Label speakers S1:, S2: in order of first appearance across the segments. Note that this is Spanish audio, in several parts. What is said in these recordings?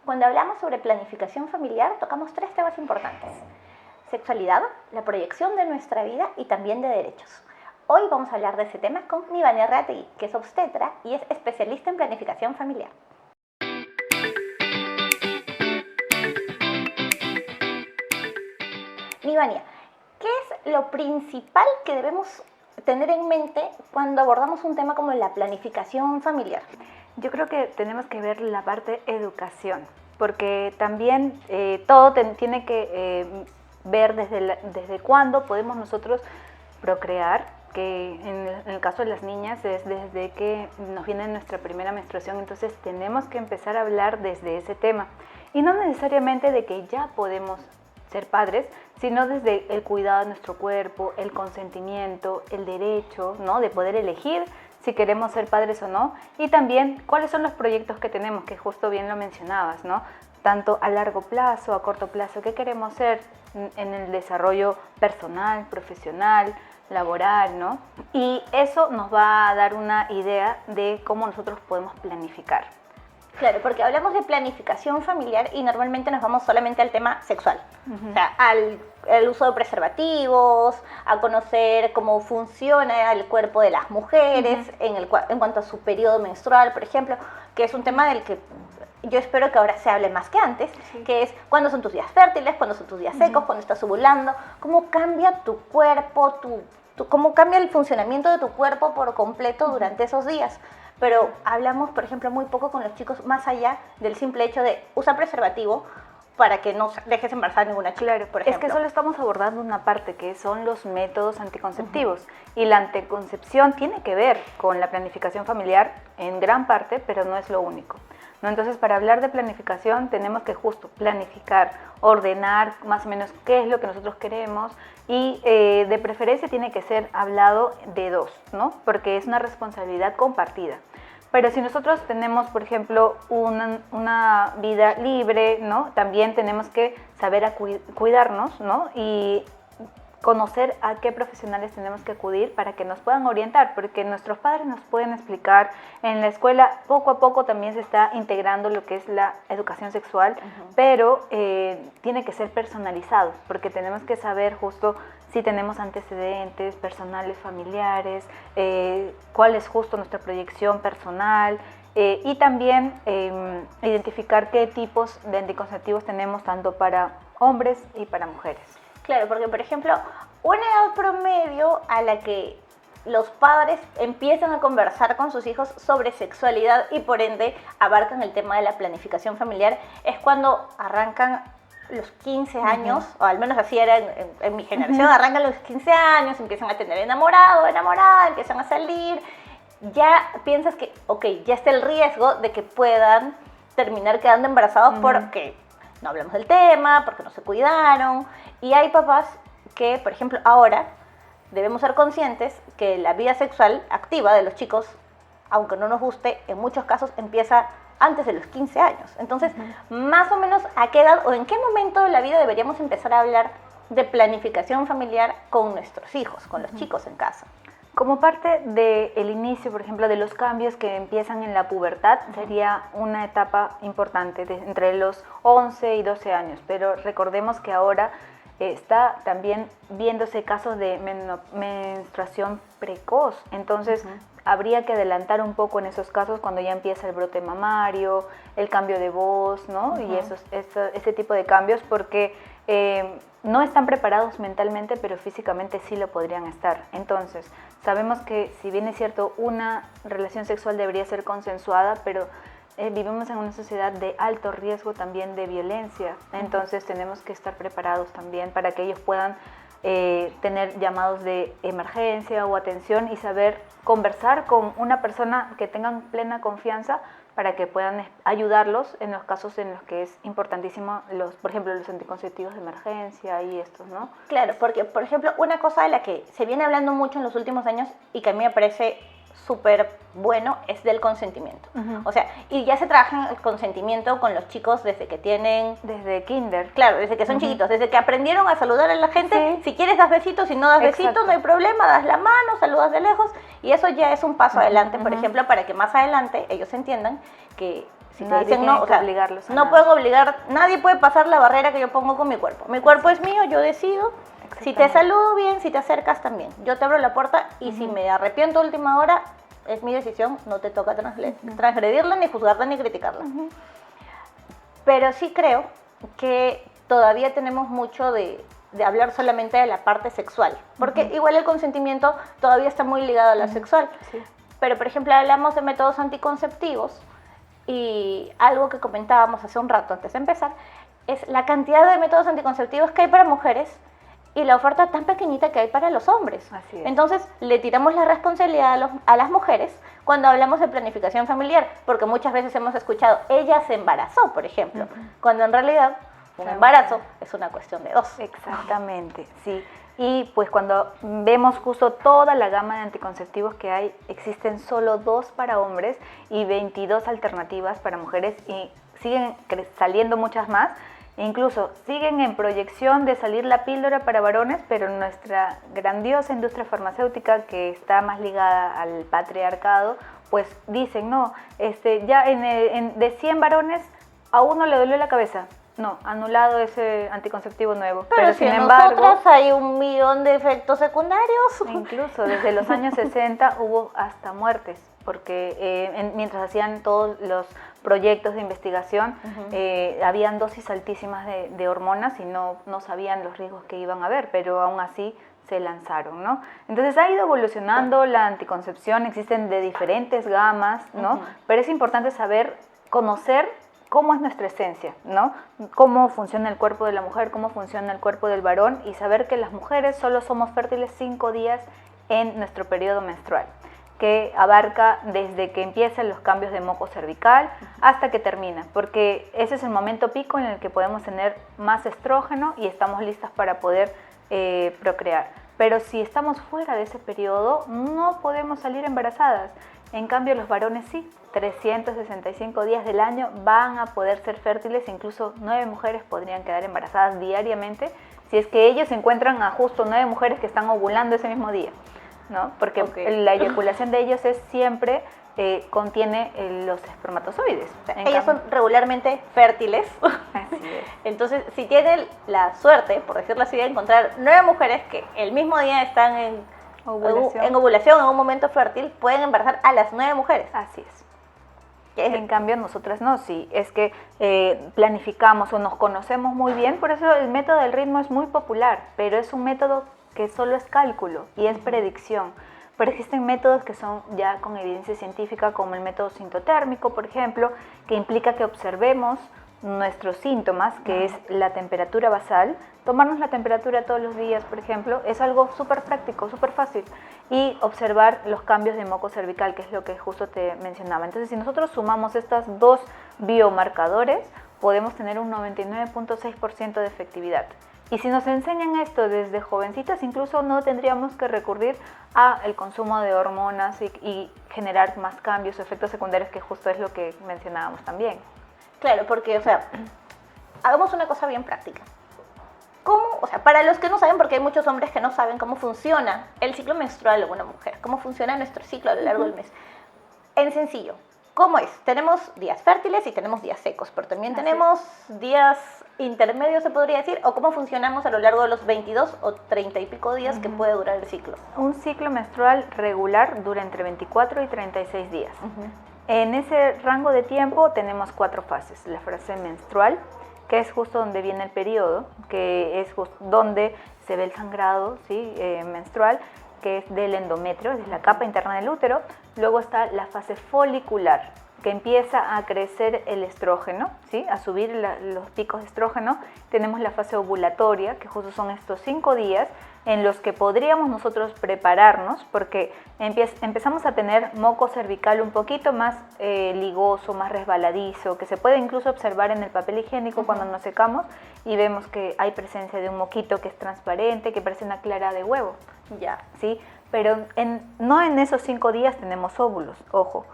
S1: Cuando hablamos sobre planificación familiar, tocamos tres temas importantes: sexualidad, la proyección de nuestra vida y también de derechos. Hoy vamos a hablar de ese tema con Nivania Reategui, que es obstetra y es especialista en planificación familiar. Nivania, ¿qué es lo principal que debemos tener en mente cuando abordamos un tema como la planificación familiar?
S2: Yo creo que tenemos que ver la parte educación, porque también todo tiene que ver desde cuándo podemos nosotros procrear, que en el caso de las niñas es desde que nos viene nuestra primera menstruación, entonces tenemos que empezar a hablar desde ese tema, y no necesariamente de que ya podemos ser padres, sino desde el cuidado de nuestro cuerpo, el consentimiento, el derecho, ¿no?, de poder elegir si queremos ser padres o no, y también cuáles son los proyectos que tenemos, que justo bien lo mencionabas, ¿no? Tanto a largo plazo, a corto plazo, qué queremos ser en el desarrollo personal, profesional, laboral, ¿no? Y eso nos va a dar una idea de cómo nosotros podemos planificar.
S1: Claro, porque hablamos de planificación familiar y normalmente nos vamos solamente al tema sexual. O sea, al uso de preservativos, a conocer cómo funciona el cuerpo de las mujeres en cuanto a su periodo menstrual, por ejemplo, que es un tema del que yo espero que ahora se hable más que antes, que es cuándo son tus días fértiles, cuándo son tus días secos, cuándo estás ovulando, cómo cambia tu cuerpo, cómo cambia el funcionamiento de tu cuerpo por completo durante esos días. Pero hablamos, por ejemplo, muy poco con los chicos más allá del simple hecho de usar preservativo para que no dejes embarazada ninguna chica,
S2: claro,
S1: por ejemplo.
S2: Es que solo estamos abordando una parte, que son los métodos anticonceptivos. Y la anticoncepción tiene que ver con la planificación familiar en gran parte, pero no es lo único, ¿no? Entonces, para hablar de planificación tenemos que justo planificar, ordenar más o menos qué es lo que nosotros queremos, y de preferencia tiene que ser hablado de dos, ¿no? Porque es una responsabilidad compartida. Pero si nosotros tenemos, por ejemplo, una vida libre, ¿no?, también tenemos que saber cuidarnos, ¿no?, y conocer a qué profesionales tenemos que acudir para que nos puedan orientar, porque nuestros padres nos pueden explicar. En la escuela poco a poco también se está integrando lo que es la educación sexual, pero tiene que ser personalizado, porque tenemos que saber justo si tenemos antecedentes personales, familiares, cuál es justo nuestra proyección personal, y también identificar qué tipos de anticonceptivos tenemos tanto para hombres y para mujeres.
S1: Claro, porque por ejemplo, una edad promedio a la que los padres empiezan a conversar con sus hijos sobre sexualidad y por ende abarcan el tema de la planificación familiar es cuando arrancan los 15 años, o al menos así era en mi generación, arrancan los 15 años, empiezan a tener enamorado, enamorada, empiezan a salir, ya piensas que, ok, ya está el riesgo de que puedan terminar quedando embarazados porque no hablamos del tema, porque no se cuidaron. Y hay papás que, por ejemplo, ahora debemos ser conscientes que la vida sexual activa de los chicos, aunque no nos guste, en muchos casos empieza antes de los 15 años. Entonces, más o menos, ¿a qué edad o en qué momento de la vida deberíamos empezar a hablar de planificación familiar con nuestros hijos, con los chicos en casa?
S2: Como parte del inicio, por ejemplo, de los cambios que empiezan en la pubertad, sería una etapa importante entre los 11 y 12 años, pero recordemos que ahora está también viéndose casos de menstruación precoz, entonces habría que adelantar un poco en esos casos cuando ya empieza el brote mamario, el cambio de voz, ¿no? Y ese tipo de cambios, porque no están preparados mentalmente, pero físicamente sí lo podrían estar. Entonces, sabemos que si bien es cierto, una relación sexual debería ser consensuada, pero vivimos en una sociedad de alto riesgo también de violencia. Entonces tenemos que estar preparados también para que ellos puedan tener llamados de emergencia o atención y saber conversar con una persona que tengan plena confianza para que puedan ayudarlos en los casos en los que es importantísimo, por ejemplo, los anticonceptivos de emergencia y estos, ¿no?
S1: Claro, porque, por ejemplo, una cosa de la que se viene hablando mucho en los últimos años y que a mí me parece súper bueno es del consentimiento. O sea, y ya se trabaja el consentimiento con los chicos desde que tienen...
S2: Desde kinder.
S1: Claro, desde que son chiquitos, desde que aprendieron a saludar a la gente. Si quieres das besitos, si no das besitos, no hay problema, das la mano, saludas de lejos, y eso ya es un paso adelante, por ejemplo, para que más adelante ellos entiendan que Si te
S2: Nadie
S1: dicen
S2: tiene
S1: no, o
S2: que
S1: sea,
S2: obligarlos a
S1: no
S2: nada.
S1: pueden obligar, nadie puede pasar la barrera que yo pongo con mi cuerpo. Mi cuerpo es mío, yo decido. Si te
S2: Exactamente.
S1: saludo bien, si te acercas también. Yo te abro la puerta y si me arrepiento a última hora, es mi decisión, no te toca transgredirla, ni juzgarla, ni criticarla. Pero sí creo que todavía tenemos mucho de hablar solamente de la parte sexual, porque igual el consentimiento todavía está muy ligado a la sexual.
S2: Sí.
S1: Pero, por ejemplo, hablamos de métodos anticonceptivos y algo que comentábamos hace un rato antes de empezar es la cantidad de métodos anticonceptivos que hay para mujeres y la oferta tan pequeñita que hay para los hombres.
S2: Así es.
S1: Entonces, le tiramos la responsabilidad a las mujeres cuando hablamos de planificación familiar, porque muchas veces hemos escuchado, ella se embarazó, por ejemplo, cuando en realidad un embarazo es una cuestión de dos.
S2: Exactamente, sí. Y pues cuando vemos justo toda la gama de anticonceptivos que hay, existen solo 2 para hombres y 22 alternativas para mujeres y siguen saliendo muchas más. E incluso siguen en proyección de salir la píldora para varones, pero nuestra grandiosa industria farmacéutica que está más ligada al patriarcado, pues dicen, no, ya de 100 varones a uno le dolió la cabeza. No, anulado ese anticonceptivo nuevo.
S1: Pero si
S2: sin
S1: en
S2: embargo,
S1: nosotras hay 1.000.000 de efectos secundarios.
S2: incluso desde los años 60 hubo hasta muertes, porque mientras hacían todos los proyectos de investigación, habían dosis altísimas de hormonas y no sabían los riesgos que iban a haber, pero aún así se lanzaron, ¿no? Entonces ha ido evolucionando la anticoncepción, existen de diferentes gamas, ¿no? Pero es importante saber, conocer cómo es nuestra esencia, ¿no? Cómo funciona el cuerpo de la mujer, cómo funciona el cuerpo del varón y saber que las mujeres solo somos fértiles 5 días en nuestro periodo menstrual, que abarca desde que empiezan los cambios de moco cervical hasta que termina, porque ese es el momento pico en el que podemos tener más estrógeno y estamos listas para poder procrear. Pero si estamos fuera de ese periodo, no podemos salir embarazadas. En cambio, los varones sí, 365 días del año van a poder ser fértiles, incluso 9 mujeres podrían quedar embarazadas diariamente si es que ellos encuentran a justo 9 mujeres que están ovulando ese mismo día, ¿no? Porque la eyaculación de ellos es siempre, contiene los espermatozoides.
S1: Ellas son regularmente fértiles.
S2: Así es.
S1: Entonces, si tienen la suerte, por decirlo así, de encontrar 9 mujeres que el mismo día están en ovulación, en un momento fértil, pueden embarazar a las 9 mujeres.
S2: Así es. En cambio, nosotras no, sí, es que planificamos o nos conocemos muy bien, por eso el método del ritmo es muy popular, pero es un método que solo es cálculo y es predicción. Pero existen métodos que son ya con evidencia científica, como el método sintotérmico, por ejemplo, que implica que observemos nuestros síntomas, que es la temperatura basal. Tomarnos la temperatura todos los días, por ejemplo, es algo súper práctico, súper fácil. Y observar los cambios de moco cervical, que es lo que justo te mencionaba. Entonces, si nosotros sumamos estos 2 biomarcadores, podemos tener un 99.6% de efectividad. Y si nos enseñan esto desde jovencitas, incluso no tendríamos que recurrir al consumo de hormonas y generar más cambios o efectos secundarios, que justo es lo que mencionábamos también.
S1: Claro, porque, o sea, hagamos una cosa bien práctica. ¿Cómo? O sea, para los que no saben, porque hay muchos hombres que no saben cómo funciona el ciclo menstrual de una mujer, cómo funciona nuestro ciclo a lo largo del mes. En sencillo, ¿cómo es? Tenemos días fértiles y tenemos días secos, pero también tenemos días intermedios, se podría decir, o cómo funcionamos a lo largo de los 22 o 30 y pico días que puede durar el ciclo.
S2: Un ciclo menstrual regular dura entre 24 y 36 días. En ese rango de tiempo tenemos 4 fases. La fase menstrual, que es justo donde viene el periodo, que es justo donde se ve el sangrado, ¿sí? Menstrual, que es del endometrio, es la capa interna del útero. Luego está la fase folicular, que empieza a crecer el estrógeno, ¿sí? A subir los picos de estrógeno. Tenemos la fase ovulatoria, que justo son estos 5 días en los que podríamos nosotros prepararnos, porque empezamos a tener moco cervical un poquito más ligoso, más resbaladizo, que se puede incluso observar en el papel higiénico cuando nos secamos y vemos que hay presencia de un moquito que es transparente, que parece una clara de huevo.
S1: Ya.
S2: ¿Sí? Pero no en esos 5 días tenemos óvulos, ojo.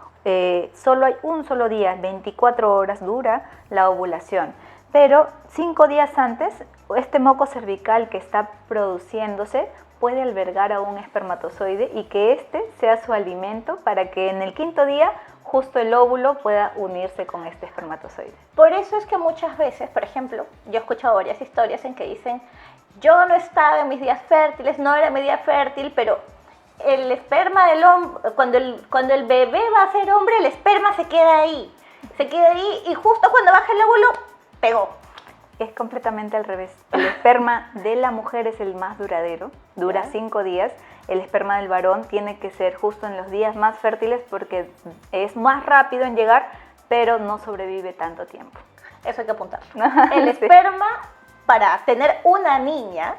S2: Solo hay un solo día, 24 horas dura la ovulación. Pero 5 días antes, este moco cervical que está produciéndose puede albergar a un espermatozoide y que este sea su alimento para que en el 5.º día justo el óvulo pueda unirse con este espermatozoide.
S1: Por eso es que muchas veces, por ejemplo, yo he escuchado varias historias en que dicen, yo no estaba en mis días fértiles, no era mi día fértil, pero el esperma del hombre, cuando el bebé va a ser hombre, el esperma se queda ahí y justo cuando baja el óvulo, pegó.
S2: Es completamente al revés. El esperma de la mujer es el más duradero, dura 5 días. El esperma del varón tiene que ser justo en los días más fértiles porque es más rápido en llegar, pero no sobrevive tanto tiempo.
S1: Eso hay que apuntar. El esperma para tener una niña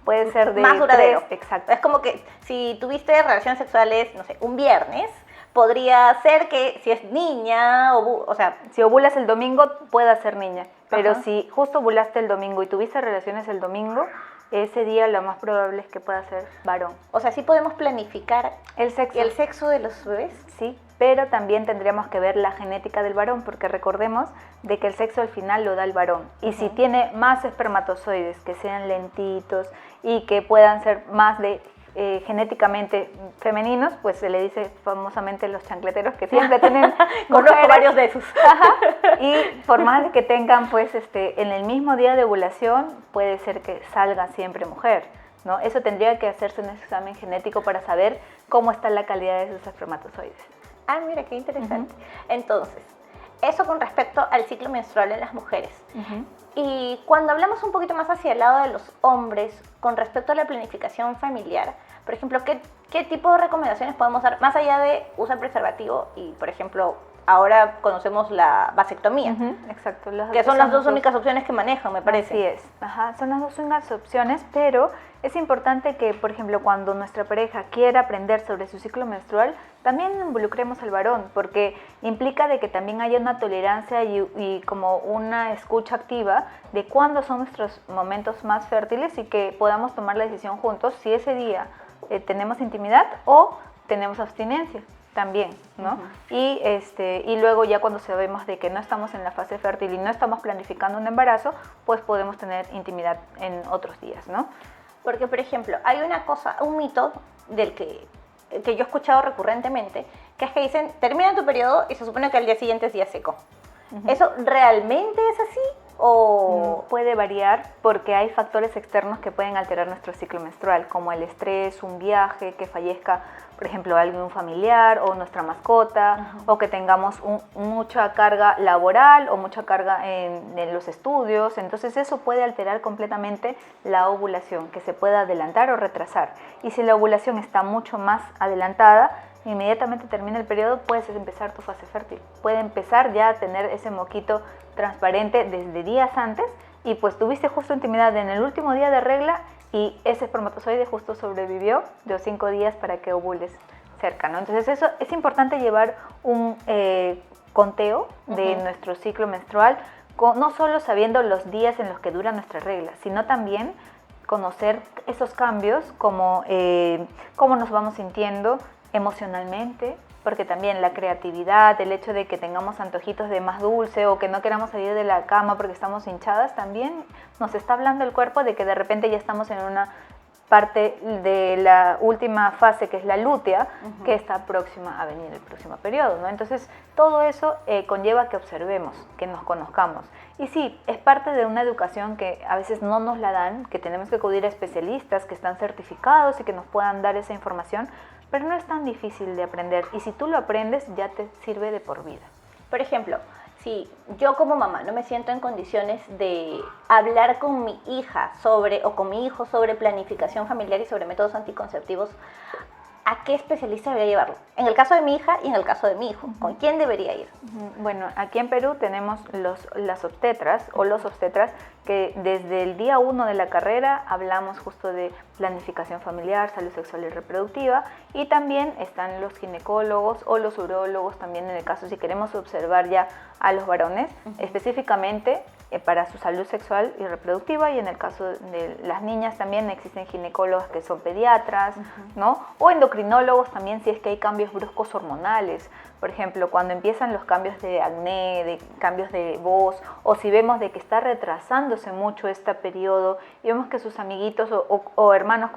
S2: puede ser de
S1: más duradero.
S2: 3, exacto.
S1: Es como que si tuviste relaciones sexuales, no sé, un viernes, podría ser que si es niña, o sea...
S2: Si ovulas el domingo, pueda ser niña. Pero si justo ovulaste el domingo y tuviste relaciones el domingo, ese día lo más probable es que pueda ser varón.
S1: O sea, ¿sí podemos planificar
S2: el
S1: sexo de los bebés?
S2: Sí, pero también tendríamos que ver la genética del varón, porque recordemos de que el sexo al final lo da el varón. Y si tiene más espermatozoides, que sean lentitos y que puedan ser más de genéticamente femeninos, pues se le dice famosamente los chancleteros, que siempre tienen
S1: conozco varios de esos.
S2: Y por más de que tengan pues en el mismo día de ovulación, puede ser que salga siempre mujer, ¿no? Eso tendría que hacerse un examen genético para saber cómo está la calidad de sus espermatozoides.
S1: Ah, mira, qué interesante. Entonces, eso con respecto al ciclo menstrual en las mujeres. Y cuando hablamos un poquito más hacia el lado de los hombres, con respecto a la planificación familiar, por ejemplo, ¿qué tipo de recomendaciones podemos dar más allá de usar preservativo y, por ejemplo, ahora conocemos la vasectomía?
S2: Exacto.
S1: Que son las dos únicas opciones que manejan, me parece.
S2: Así es. Son las dos únicas opciones, pero es importante que, por ejemplo, cuando nuestra pareja quiera aprender sobre su ciclo menstrual, también involucremos al varón, porque implica de que también haya una tolerancia y como una escucha activa de cuándo son nuestros momentos más fértiles y que podamos tomar la decisión juntos si ese día tenemos intimidad o tenemos abstinencia también, ¿no? Y luego ya cuando sabemos de que no estamos en la fase fértil y no estamos planificando un embarazo, pues podemos tener intimidad en otros días, ¿no?
S1: Porque, por ejemplo, hay un mito del que yo he escuchado recurrentemente, que es que dicen, termina tu periodo y se supone que al día siguiente es día seco. ¿Eso realmente es así? ¿O
S2: puede variar? Porque hay factores externos que pueden alterar nuestro ciclo menstrual, como el estrés, un viaje, que fallezca, por ejemplo, algún familiar o nuestra mascota, o que tengamos mucha carga laboral o mucha carga en los estudios. Entonces eso puede alterar completamente la ovulación, que se pueda adelantar o retrasar. Y si la ovulación está mucho más adelantada, inmediatamente termina el periodo, puedes empezar tu fase fértil. Puede empezar ya a tener ese moquito transparente desde días antes y pues tuviste justo intimidad en el último día de regla y ese espermatozoide justo sobrevivió de los 5 días para que ovules cerca, ¿no? Entonces eso es importante llevar un conteo de nuestro ciclo menstrual, no solo sabiendo los días en los que dura nuestra regla, sino también conocer esos cambios, como cómo nos vamos sintiendo emocionalmente, porque también la creatividad, el hecho de que tengamos antojitos de más dulce o que no queramos salir de la cama porque estamos hinchadas, también nos está hablando el cuerpo de que de repente ya estamos en una parte de la última fase, que es la lútea, que está próxima a venir el próximo periodo, ¿no? Entonces, todo eso conlleva que observemos, que nos conozcamos. Y sí, es parte de una educación que a veces no nos la dan, que tenemos que acudir a especialistas que están certificados y que nos puedan dar esa información, pero no es tan difícil de aprender y si tú lo aprendes ya te sirve de por vida.
S1: Por ejemplo, si yo como mamá no me siento en condiciones de hablar con mi hija o con mi hijo sobre planificación familiar y sobre métodos anticonceptivos, ¿a qué especialista debería llevarlo? En el caso de mi hija y en el caso de mi hijo, ¿con quién debería ir?
S2: Bueno, aquí en Perú tenemos las obstetras o los obstetras que desde el día 1 de la carrera hablamos justo de planificación familiar, salud sexual y reproductiva, y también están los ginecólogos o los urólogos también en el caso si queremos observar ya a los varones, específicamente para su salud sexual y reproductiva, y en el caso de las niñas también existen ginecólogos que son pediatras, ¿no? O endocrinólogos también si es que hay cambios bruscos hormonales. Por ejemplo, cuando empiezan los cambios de acné, de cambios de voz, o si vemos de que está retrasándose mucho este periodo y vemos que sus amiguitos o hermanos,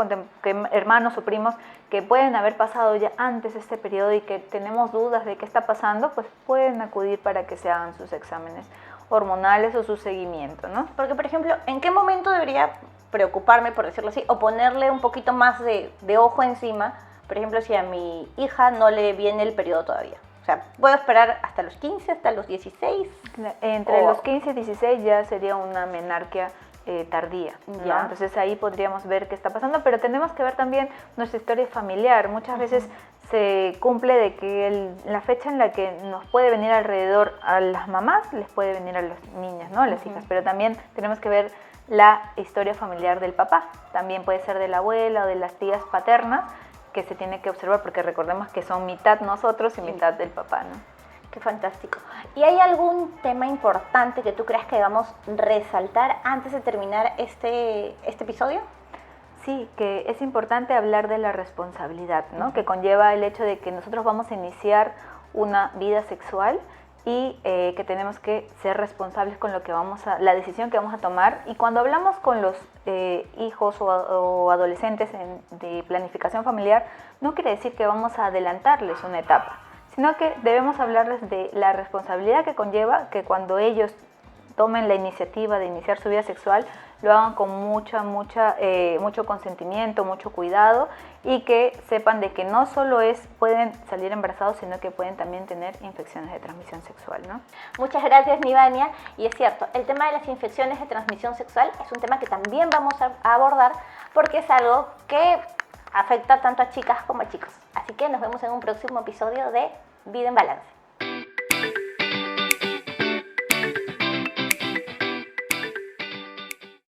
S2: hermanos o primos que pueden haber pasado ya antes este periodo y que tenemos dudas de qué está pasando, pues pueden acudir para que se hagan sus exámenes hormonales o su seguimiento, ¿no?
S1: Porque, por ejemplo, ¿en qué momento debería preocuparme, por decirlo así, o ponerle un poquito más de ojo encima? Por ejemplo, si a mi hija no le viene el periodo todavía. O sea, ¿puedo esperar hasta los 15, hasta los 16?
S2: Entre los 15 y 16 ya sería una menarquia tardía, ¿no?
S1: Ya.
S2: Entonces ahí podríamos ver qué está pasando, pero tenemos que ver también nuestra historia familiar. Muchas veces se cumple de que la fecha en la que nos puede venir alrededor a las mamás, les puede venir a las niñas, ¿no? A las hijas, pero también tenemos que ver la historia familiar del papá. También puede ser de la abuela o de las tías paternas, que se tiene que observar, porque recordemos que son mitad nosotros y mitad del papá, ¿no?
S1: Qué fantástico. ¿Y hay algún tema importante que tú creas que debamos resaltar antes de terminar este episodio?
S2: Sí, que es importante hablar de la responsabilidad, ¿no? Que conlleva el hecho de que nosotros vamos a iniciar una vida sexual y que tenemos que ser responsables con lo que la decisión que vamos a tomar. Y cuando hablamos con los hijos o adolescentes de planificación familiar, no quiere decir que vamos a adelantarles una etapa, sino que debemos hablarles de la responsabilidad que conlleva que cuando ellos tomen la iniciativa de iniciar su vida sexual, lo hagan con mucho consentimiento, mucho cuidado, y que sepan de que no solo pueden salir embarazados, sino que pueden también tener infecciones de transmisión sexual, ¿no?
S1: Muchas gracias, Nivania. Y es cierto, el tema de las infecciones de transmisión sexual es un tema que también vamos a abordar porque es algo que afecta tanto a chicas como a chicos. Así que nos vemos en un próximo episodio de Vida en Balance.